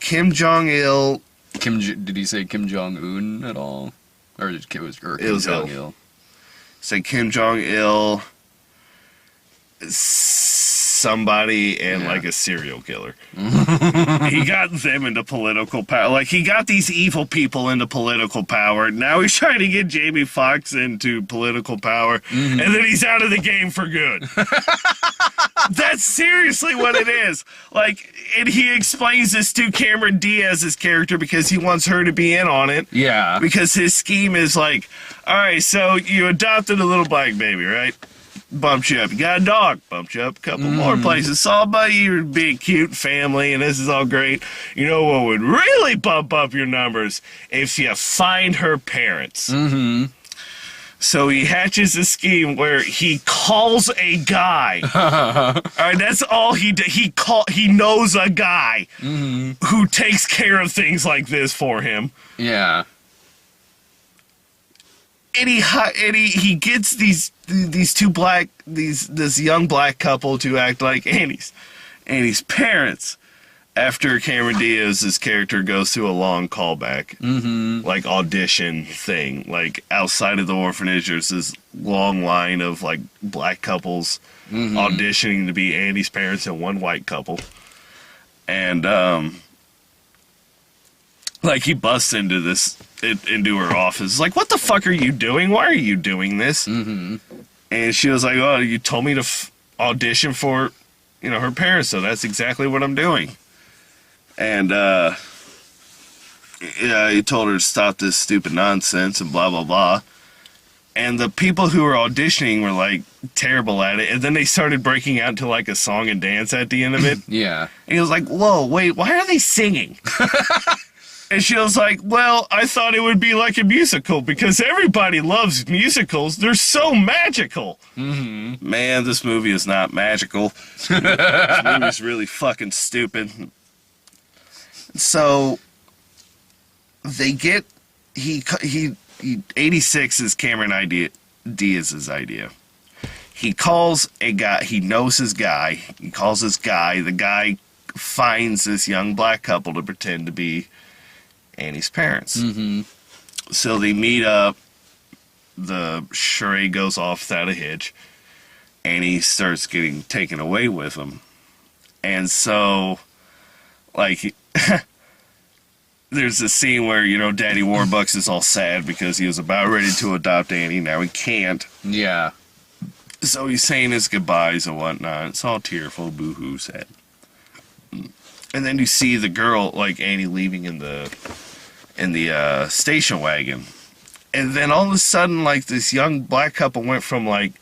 Kim Jong Il. Did he say Kim Jong Un at all, or it was Kim was Jong Il. Il? Said Kim Jong Il. Somebody and Yeah. like a serial killer. He got them into political power. Like, he got these evil people into political power. Now he's trying to get Jamie Foxx into political power, and then he's out of the game for good. That's seriously what it is. Like, and he explains this to Cameron Diaz's character because he wants her to be in on it. Yeah. Because his scheme is like, all right, so you adopted a little black baby, right? Bumped you up. You got a dog. Bumped you up a couple more places. Saw buddy, you're being cute family, and this is all great. You know what would really bump up your numbers? If you find her parents. Mm-hmm. So he hatches a scheme where he calls a guy. All right, that's all he did. He knows a guy who takes care of things like this for him. Yeah. And he gets this young black couple to act like Annie's parents. After Cameron Diaz's character goes through a long callback, like audition thing, like outside of the orphanage, there's this long line of like black couples auditioning to be Annie's parents and one white couple, and like he busts into her office, like, what the fuck are you doing? Why are you doing this? And she was like, oh, you told me to audition for, her parents, so that's exactly what I'm doing. And he told her to stop this stupid nonsense and blah blah blah. And the people who were auditioning were like terrible at it, and then they started breaking out into like a song and dance at the end of it. Yeah. And he was like, whoa, wait, why are they singing? And she was like, well, I thought it would be like a musical because everybody loves musicals. They're so magical. Man, this movie is not magical. This movie's really fucking stupid. So they get, 86 is Cameron Diaz's idea. He calls a guy, he knows his guy. He calls this guy. The guy finds this young black couple to pretend to be Annie's parents. So they meet up. The charade goes off without a hitch. Annie starts getting taken away with him. And so, like, there's a scene where, Daddy Warbucks is all sad because he was about ready to adopt Annie. Now he can't. Yeah. So he's saying his goodbyes and whatnot. It's all tearful, boo-hoo, sad. And then you see the girl, like Annie, leaving in the station wagon. And then all of a sudden, like, this young black couple went from, like,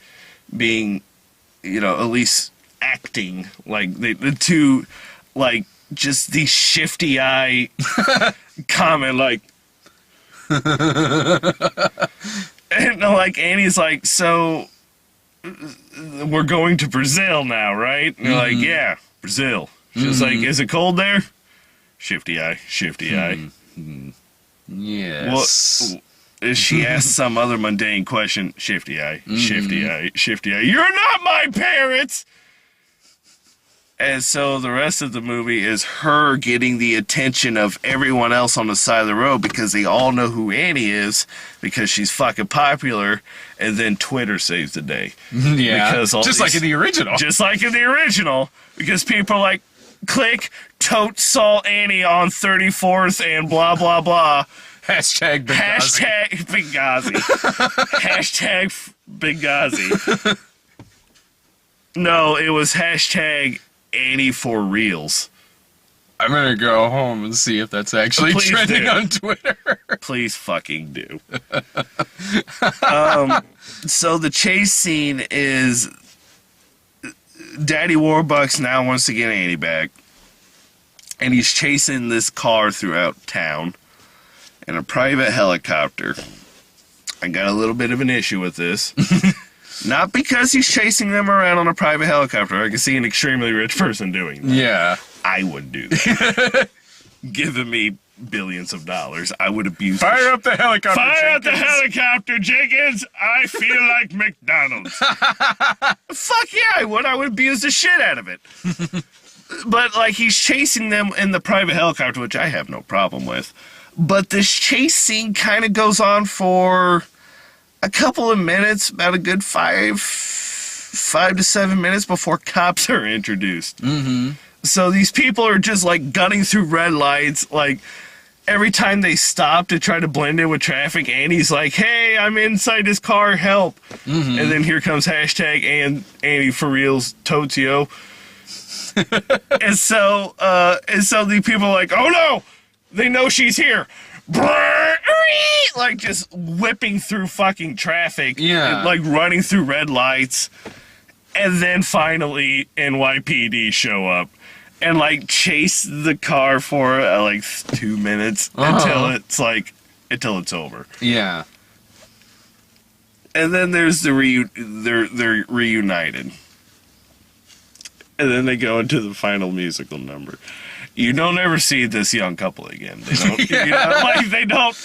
being, at least acting, like, to, like, just the shifty eye comment, like, and, like, Annie's like, so, we're going to Brazil now, right? And they're like, yeah, Brazil. She's like, is it cold there? Shifty eye, shifty eye. Yes. Well, she asked some other mundane question. Shifty eye, shifty eye, shifty eye. You're not my parents! And so the rest of the movie is her getting the attention of everyone else on the side of the road because they all know who Annie is because she's fucking popular, and then Twitter saves the day. Yeah, because like in the original. Just like in the original, because people are like, click, tote saw Annie on 34th and blah, blah, blah. Hashtag Benghazi. Hashtag Benghazi. Hashtag Benghazi. No, it was hashtag Annie for reals. I'm gonna go home and see if that's actually trending on Twitter. Please fucking do. So the chase scene is Daddy Warbucks now wants to get Annie back, and he's chasing this car throughout town in a private helicopter. I got a little bit of an issue with this. Not because he's chasing them around on a private helicopter. I can see an extremely rich person doing that. Yeah. I would do that. Giving me billions of dollars, I would abuse. Fire up the helicopter, Fire up the helicopter, Jenkins! I feel like McDonald's. Fuck yeah, I would. I would abuse the shit out of it. But, like, he's chasing them in the private helicopter, which I have no problem with. But this chase scene kind of goes on for a couple of minutes, about a good 5 to 7 minutes before cops are introduced. Mm-hmm. So these people are just, like, gunning through red lights. Like, every time they stop to try to blend in with traffic, Annie's like, hey, I'm inside this car, help. Mm-hmm. And then here comes hashtag Annie for reals, Totio. and so the people are like, oh no, they know she's here. Like, just whipping through fucking traffic. Yeah. And, like, running through red lights. And then finally NYPD show up and, like, chase the car for, like, 2 minutes until it's over. Yeah. And then there's they're reunited. And then they go into the final musical number. You don't ever see this young couple again. They don't, they don't.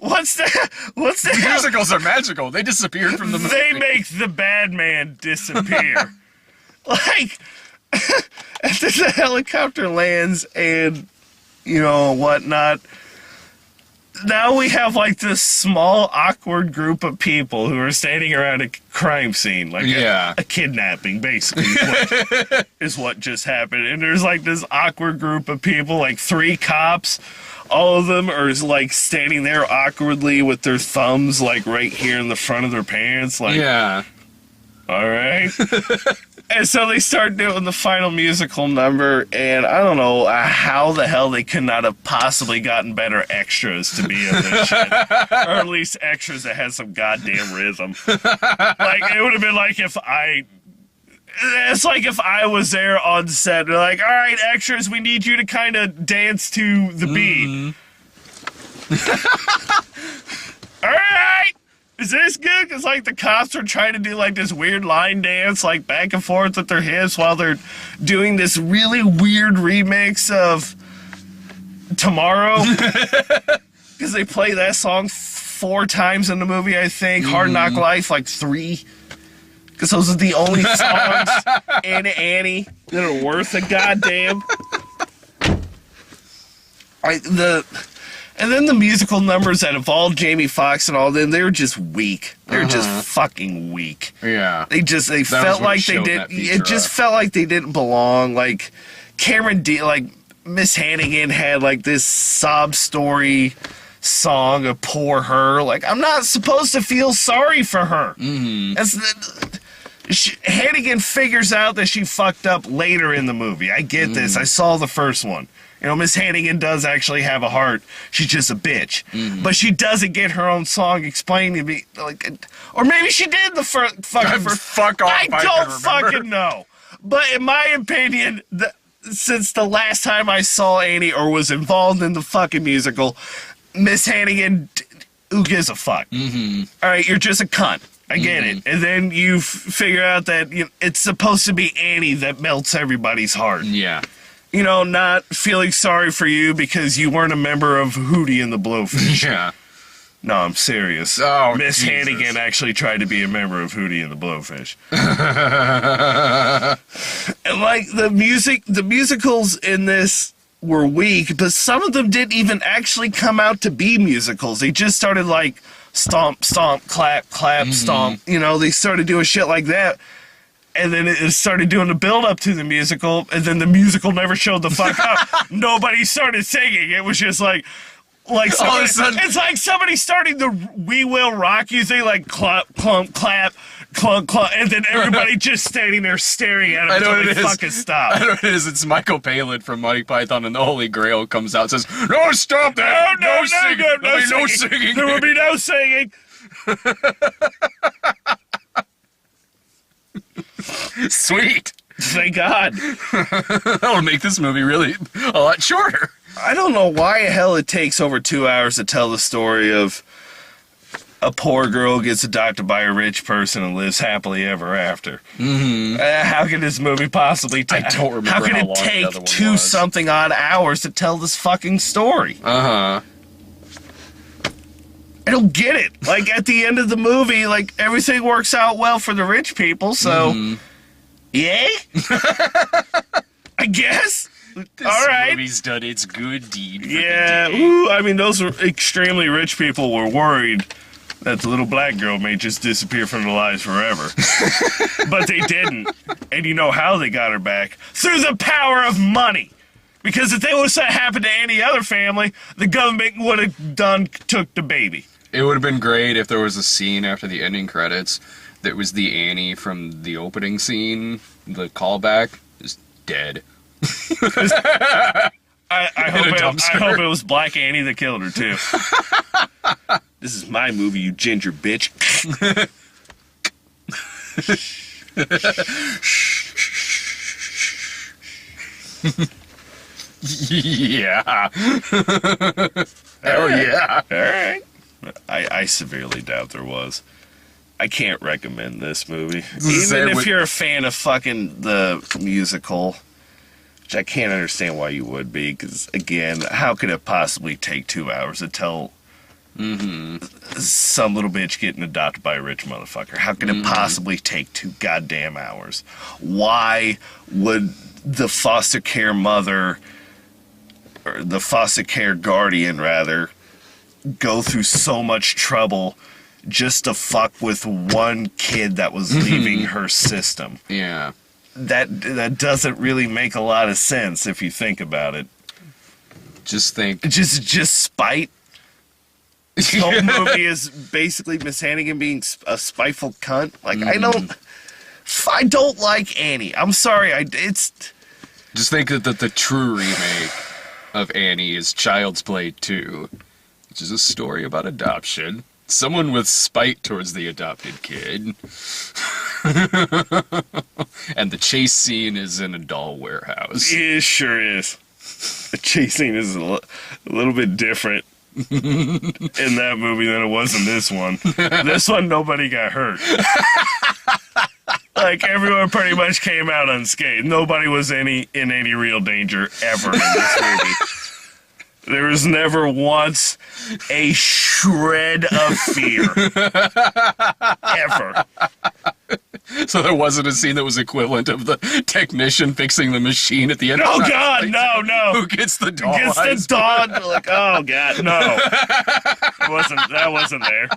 What's the musicals are magical. They disappeared from the movie. They make the bad man disappear. Like, after the helicopter lands and, whatnot, now we have, like, this small, awkward group of people who are standing around a crime scene. Like, a kidnapping, basically, is what just happened. And there's, like, this awkward group of people, like 3 cops. All of them are, like, standing there awkwardly with their thumbs, like, right here in the front of their pants. Like, all right. And so they start doing the final musical number, and I don't know how the hell they could not have possibly gotten better extras to be in this shit. Or at least extras that had some goddamn rhythm. Like, it would have been like if it's like if I was there on set. They're like, all right, extras, we need you to kind of dance to the beat. All right. Is this good? Because, like, the cops are trying to do, like, this weird line dance, like, back and forth with their hips while they're doing this really weird remix of Tomorrow. Because they play that song 4 times in the movie, I think. Hard Knock Life, like, 3. Because those are the only songs in Annie that are worth a goddamn. And then the musical numbers that involved Jamie Foxx and all them, they were just weak. They They're just fucking weak. Yeah. They That felt was what like it they showed did. that It feature just of. felt like they didn't belong. Like Cameron D, like Miss Hannigan had like this sob story song of poor her. Like I'm not supposed to feel sorry for her. Hannigan figures out that she fucked up later in the movie. I get this. I saw the first one. You know, Miss Hannigan does actually have a heart. She's just a bitch. But she doesn't get her own song explained to me. Like, or maybe she did the fucking first. Fuck off. I can don't remember. fucking know. But in my opinion, since the last time I saw Annie or was involved in the fucking musical, Miss Hannigan, who gives a fuck? All right, you're just a cunt. I get it. And then you figure out that it's supposed to be Annie that melts everybody's heart. Yeah. You know, not feeling sorry for you because you weren't a member of Hootie and the Blowfish. Yeah. No, I'm serious. Oh, Miss Jesus. Hannigan actually tried to be a member of Hootie and the Blowfish. And like the musicals in this were weak, but some of them didn't even actually come out to be musicals. They just started like stomp, stomp, clap, clap, stomp. You know, they started doing shit like that. And then it started doing the build up to the musical, and then the musical never showed the fuck up. Nobody started singing. It was just like All of somebody, a sudden- it's like somebody starting the "We Will Rock You" thing, like clap, clump, clap, clunk, clunk, and then everybody just standing there staring at him I know until what they it is. fucking stop. I know what it is. It's Michael Palin from Monty Python and the Holy Grail comes out and says, "No, stop that! No singing! singing. There'll be no singing! There will be no singing. Sweet! Thank God. That'll make this movie really a lot shorter." I don't know why the hell it takes over 2 hours to tell the story of a poor girl gets adopted by a rich person and lives happily ever after. How can this movie possibly take? I don't remember How can how it long the take other one two was. something odd hours to tell this fucking story? Uh-huh. I don't get it. Like at the end of the movie, like everything works out well for the rich people. So, yay? I guess. This All right. movie's done its good deed. For Yeah, the day. ooh, I mean, those were extremely rich people were worried that the little black girl may just disappear from their lives forever. But they didn't. And you know how they got her back? Through the power of money. Because if that was to happen to any other family, the government would have took the baby. It would have been great if there was a scene after the ending credits that was the Annie from the opening scene, the callback, is dead. I dumpster. hope it was Black Annie that killed her, too. This is my movie, you ginger bitch. Yeah. Hell yeah. All right. I severely doubt there was. I can't recommend this movie. Even if you're a fan of fucking the musical, which I can't understand why you would be, because, again, how could it possibly take 2 hours to tell some little bitch getting adopted by a rich motherfucker? How could it possibly take 2 goddamn hours? Why would the foster care mother, or the foster care guardian, rather, go through so much trouble just to fuck with one kid that was leaving her system? Yeah. That doesn't really make a lot of sense if you think about it. Just think. Just spite. The whole movie is basically Miss Hannigan being a spiteful cunt. Like I don't like Annie. I'm sorry. Just think that the true remake of Annie is Child's Play 2, which is a story about adoption. Someone with spite towards the adopted kid. And the chase scene is in a doll warehouse. It sure is. The chase scene is a little bit different in that movie than it was in this one. This one, nobody got hurt. Like, everyone pretty much came out unscathed. Nobody was in any real danger ever in this movie. There was never once a shred of fear. Ever. So there wasn't a scene that was equivalent of the technician fixing the machine at the end Oh, of God, Play no, 2? no. Who gets the doll Gets eyes? the dog. Like, oh, God, no. That wasn't there.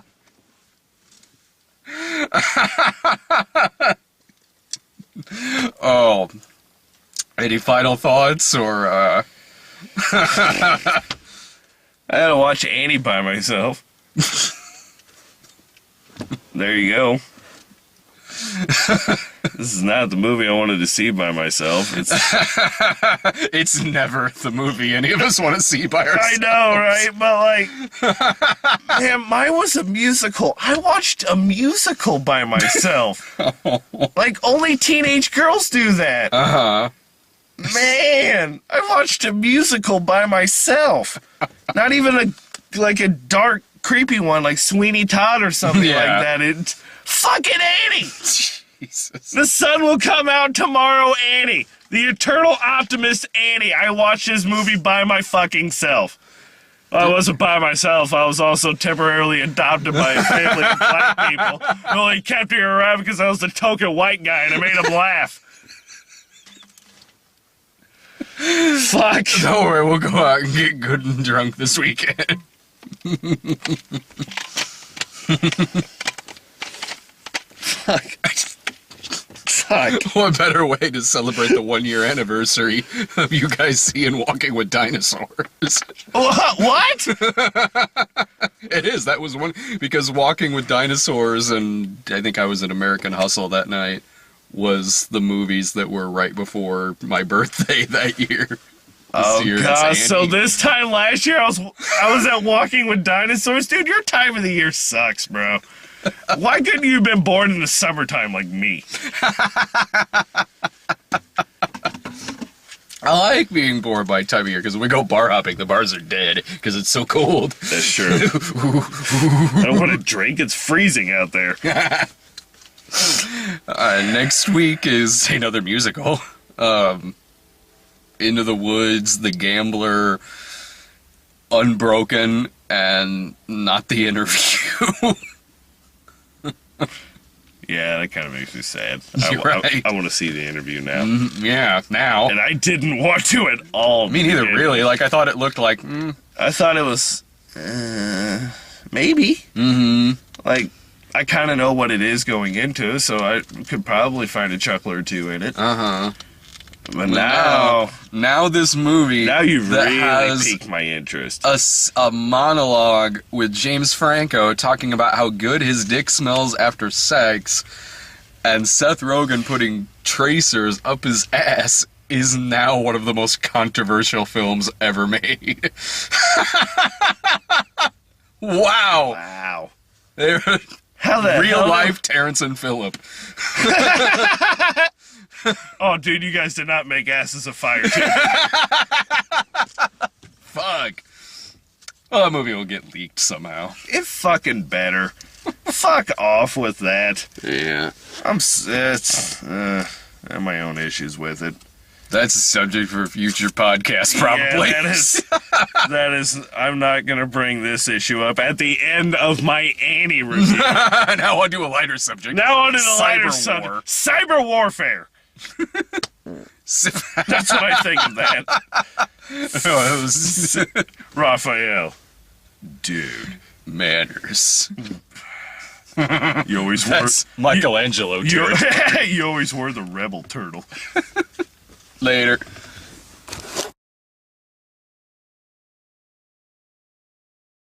Oh, any final thoughts or I had to watch Annie by myself. There you go. This is not the movie I wanted to see by myself. It's never the movie any of us want to see by ourselves. I know, right? But like, man, mine was a musical. I watched a musical by myself. Like, only teenage girls do that. Uh-huh. Man, I watched a musical by myself. Not even a dark, creepy one like Sweeney Todd or something Yeah. like that. It's fucking Annie. Jesus. The sun will come out tomorrow, Annie. The eternal optimist, Annie. I watched this movie by my fucking self. Well, I wasn't by myself. I was also temporarily adopted by a family of black people who only kept me around because I was the token white guy and I made them laugh. Fuck. Don't worry, we'll go out and get good and drunk this weekend. Fuck. Fuck. What better way to celebrate the 1-year anniversary of you guys seeing Walking with Dinosaurs? What? It is. That was one, because Walking with Dinosaurs, and I think I was at American Hustle that night, was the movies that were right before my birthday that year. Oh year, it's god! So Annie. this time last year, I was at Walking with Dinosaurs, dude. Your time of the year sucks, bro. Why couldn't you have been born in the summertime like me? I like being bored by time of year, because when we go bar hopping, the bars are dead because it's so cold. That's true. I don't want to drink. It's freezing out there. Next week is another musical. Into the Woods, The Gambler, Unbroken, and Not the Interview. Yeah, that kind of makes me sad. You're right. I want to see The Interview now. Yeah, now. And I didn't want to at all. Me neither, man. really. Like, I thought it looked like, I thought it was, maybe. mm-hmm. Like, I kind of know what it is going into, so I could probably find a chuckle or two in it. Uh-huh. But now this movie now you've that really has piqued my interest. a monologue with James Franco talking about how good his dick smells after sex, and Seth Rogen putting tracers up his ass is now one of the most controversial films ever made. Wow. Wow. They're How the real hell life Terrence and Phillip. Oh, dude, you guys did not make Asses of Fire, too. Fuck. Well, that movie will get leaked somehow. It fucking better. Fuck off with that. Yeah. I have my own issues with it. That's a subject for a future podcast, probably. Yeah, that is, I'm not going to bring this issue up at the end of my Annie review. Now on to a lighter subject. Now on to the lighter Cyber subject. war. Cyber warfare. That's what I think of that. Oh, it was Raphael. Dude. manners. You always were. That's Michelangelo, You, George. you always were the rebel turtle. Later.